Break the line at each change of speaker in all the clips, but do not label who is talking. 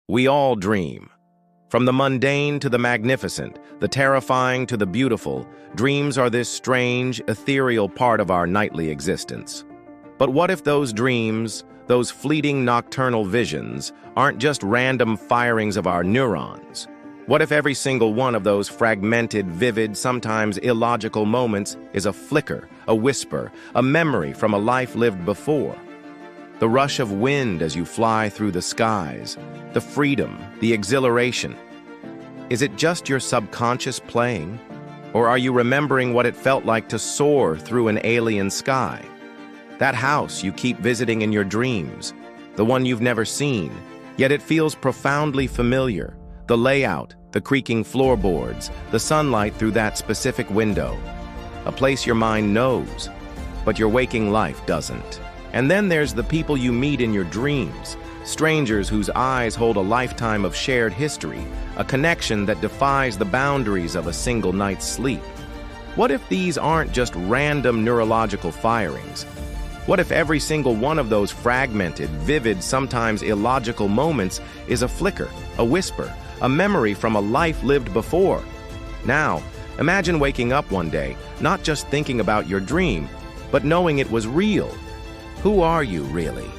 We all dream. From the mundane to the magnificent, the terrifying to the beautiful, dreams are this strange, ethereal part of our nightly existence. But what if those dreams, those fleeting nocturnal visions, aren't just random firings of our neurons? What if every single one of those fragmented, vivid, sometimes illogical moments is a flicker, a whisper, a memory from a life lived before? The rush of wind as you fly through the skies, the freedom, the exhilaration. Is it just your subconscious playing? Or are you remembering what it felt like to soar through an alien sky? That house you keep visiting in your dreams, the one you've never seen, yet it feels profoundly familiar. The layout, the creaking floorboards, the sunlight through that specific window. A place your mind knows, but your waking life doesn't. And then there's the people you meet in your dreams, strangers whose eyes hold a lifetime of shared history, a connection that defies the boundaries of a single night's sleep. What if these aren't just random neurological firings? What if every single one of those fragmented, vivid, sometimes illogical moments is a flicker, a whisper, a memory from a life lived before? Now, imagine waking up one day, not just thinking about your dream, but knowing it was real. Who are you, really?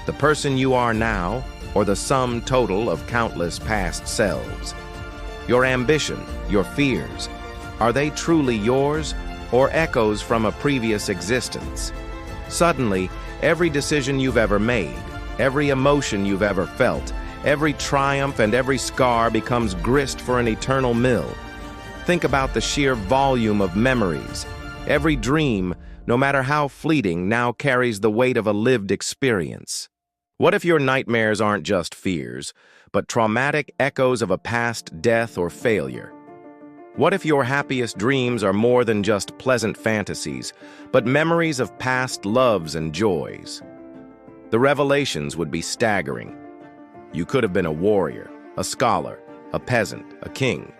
The person you are now, or the sum total of countless past selves? Your ambition, your fears, are they truly yours, or echoes from a previous existence? Suddenly, every decision you've ever made, every emotion you've ever felt, every triumph and every scar becomes grist for an eternal mill. Think about the sheer volume of memories. Every dream, no matter how fleeting, now carries the weight of a lived experience. What if your nightmares aren't just fears, but traumatic echoes of a past death or failure? What if your happiest dreams are more than just pleasant fantasies, but memories of past loves and joys? The revelations would be staggering. You could have been a warrior, a scholar, a peasant, a king.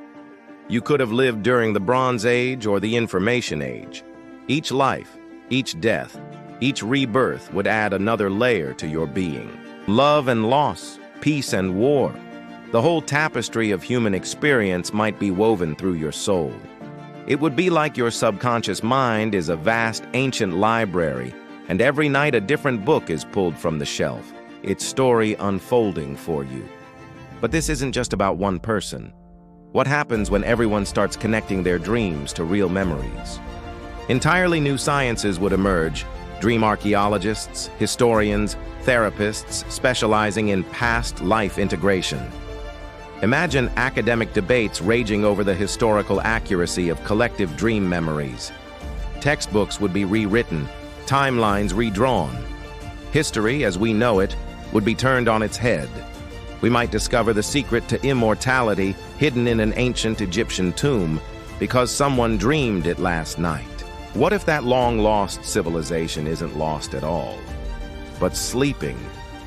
You could have lived during the Bronze Age or the Information Age. Each life, each death, each rebirth would add another layer to your being. Love and loss, peace and war. The whole tapestry of human experience might be woven through your soul. It would be like your subconscious mind is a vast, ancient library, and every night a different book is pulled from the shelf, its story unfolding for you. But this isn't just about one person. What happens when everyone starts connecting their dreams to real memories? Entirely new sciences would emerge, dream archaeologists, historians, therapists specializing in past life integration. Imagine academic debates raging over the historical accuracy of collective dream memories. Textbooks would be rewritten, timelines redrawn. History, as we know it, would be turned on its head. We might discover the secret to immortality hidden in an ancient Egyptian tomb because someone dreamed it last night. What if that long-lost civilization isn't lost at all, but sleeping,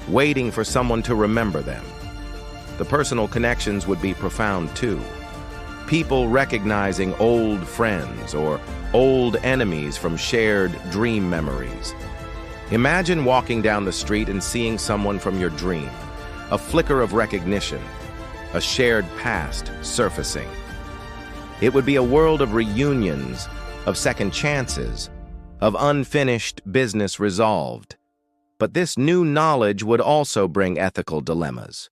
waiting for someone to remember them? The personal connections would be profound too. People recognizing old friends or old enemies from shared dream memories. Imagine walking down the street and seeing someone from your dream, a flicker of recognition, a shared past surfacing. It would be a world of reunions, of second chances, of unfinished business resolved. But this new knowledge would also bring ethical dilemmas.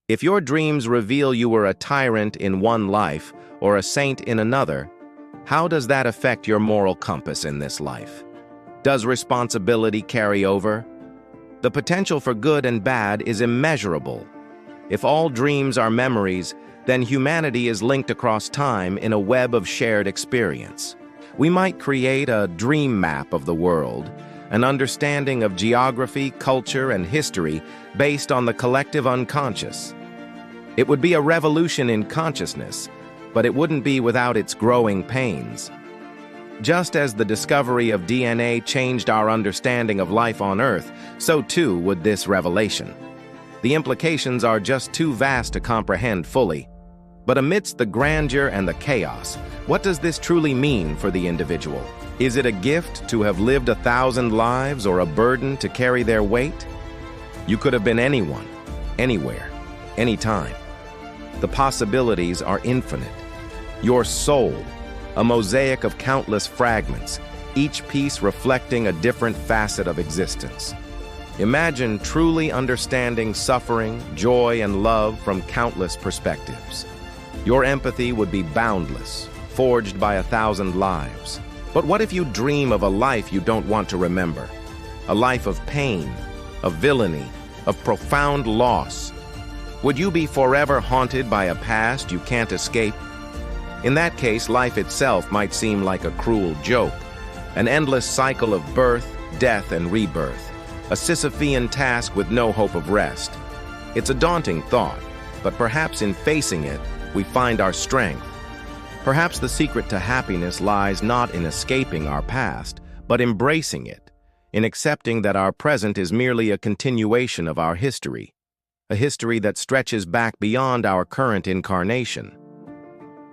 If your dreams reveal you were a tyrant in one life or a saint in another, how does that affect your moral compass in this life? Does responsibility carry over? The potential for good and bad is immeasurable. If all dreams are memories, then humanity is linked across time in a web of shared experience. We might create a dream map of the world, an understanding of geography, culture, and history based on the collective unconscious. It would be a revolution in consciousness, but it wouldn't be without its growing pains. Just as the discovery of DNA changed our understanding of life on Earth, so too would this revelation. The implications are just too vast to comprehend fully. But amidst the grandeur and the chaos, what does this truly mean for the individual? Is it a gift to have lived 1,000 lives or a burden to carry their weight? You could have been anyone, anywhere. anytime. The possibilities are infinite. Your soul, a mosaic of countless fragments, each piece reflecting a different facet of existence. Imagine truly understanding suffering, joy, and love from countless perspectives. Your empathy would be boundless, forged by 1,000 lives. But what if you dream of a life you don't want to remember? A life of pain, of villainy, of profound loss. Would you be forever haunted by a past you can't escape? In that case, life itself might seem like a cruel joke, an endless cycle of birth, death, and rebirth, a Sisyphean task with no hope of rest. It's a daunting thought, but perhaps in facing it, we find our strength. Perhaps the secret to happiness lies not in escaping our past, but embracing it, in accepting that our present is merely a continuation of our history, a history that stretches back beyond our current incarnation.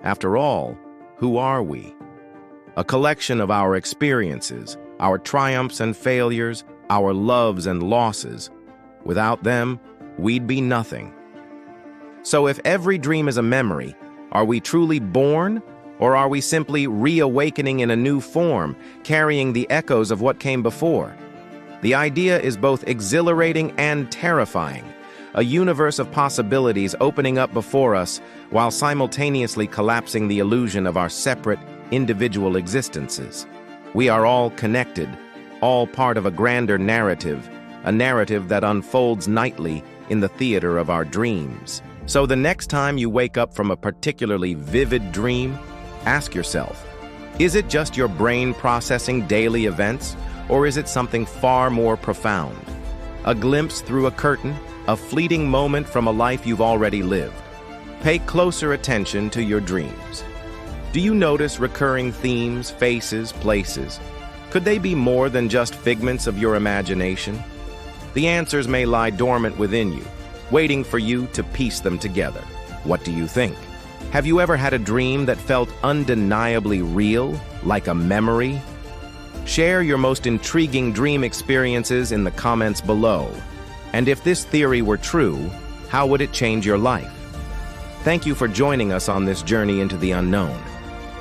After all, who are we? A collection of our experiences, our triumphs and failures, our loves and losses. Without them, we'd be nothing. So if every dream is a memory, are we truly born, or are we simply reawakening in a new form, carrying the echoes of what came before? The idea is both exhilarating and terrifying, a universe of possibilities opening up before us while simultaneously collapsing the illusion of our separate, individual existences. We are all connected, all part of a grander narrative, a narrative that unfolds nightly in the theater of our dreams. So the next time you wake up from a particularly vivid dream, ask yourself, is it just your brain processing daily events, or is it something far more profound? A glimpse through a curtain, a fleeting moment from a life you've already lived. Pay closer attention to your dreams. Do you notice recurring themes, faces, places? Could they be more than just figments of your imagination? The answers may lie dormant within you, waiting for you to piece them together. What do you think? Have you ever had a dream that felt undeniably real, like a memory? Share your most intriguing dream experiences in the comments below. And if this theory were true, how would it change your life? Thank you for joining us on this journey into the unknown.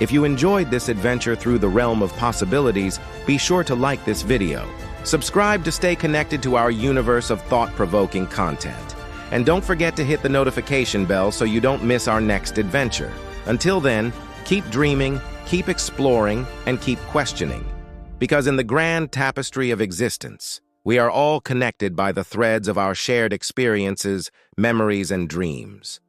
If you enjoyed this adventure through the realm of possibilities, be sure to like this video. Subscribe to stay connected to our universe of thought-provoking content. And don't forget to hit the notification bell so you don't miss our next adventure. Until then, keep dreaming, keep exploring, and keep questioning. Because in the grand tapestry of existence, we are all connected by the threads of our shared experiences, memories, and dreams.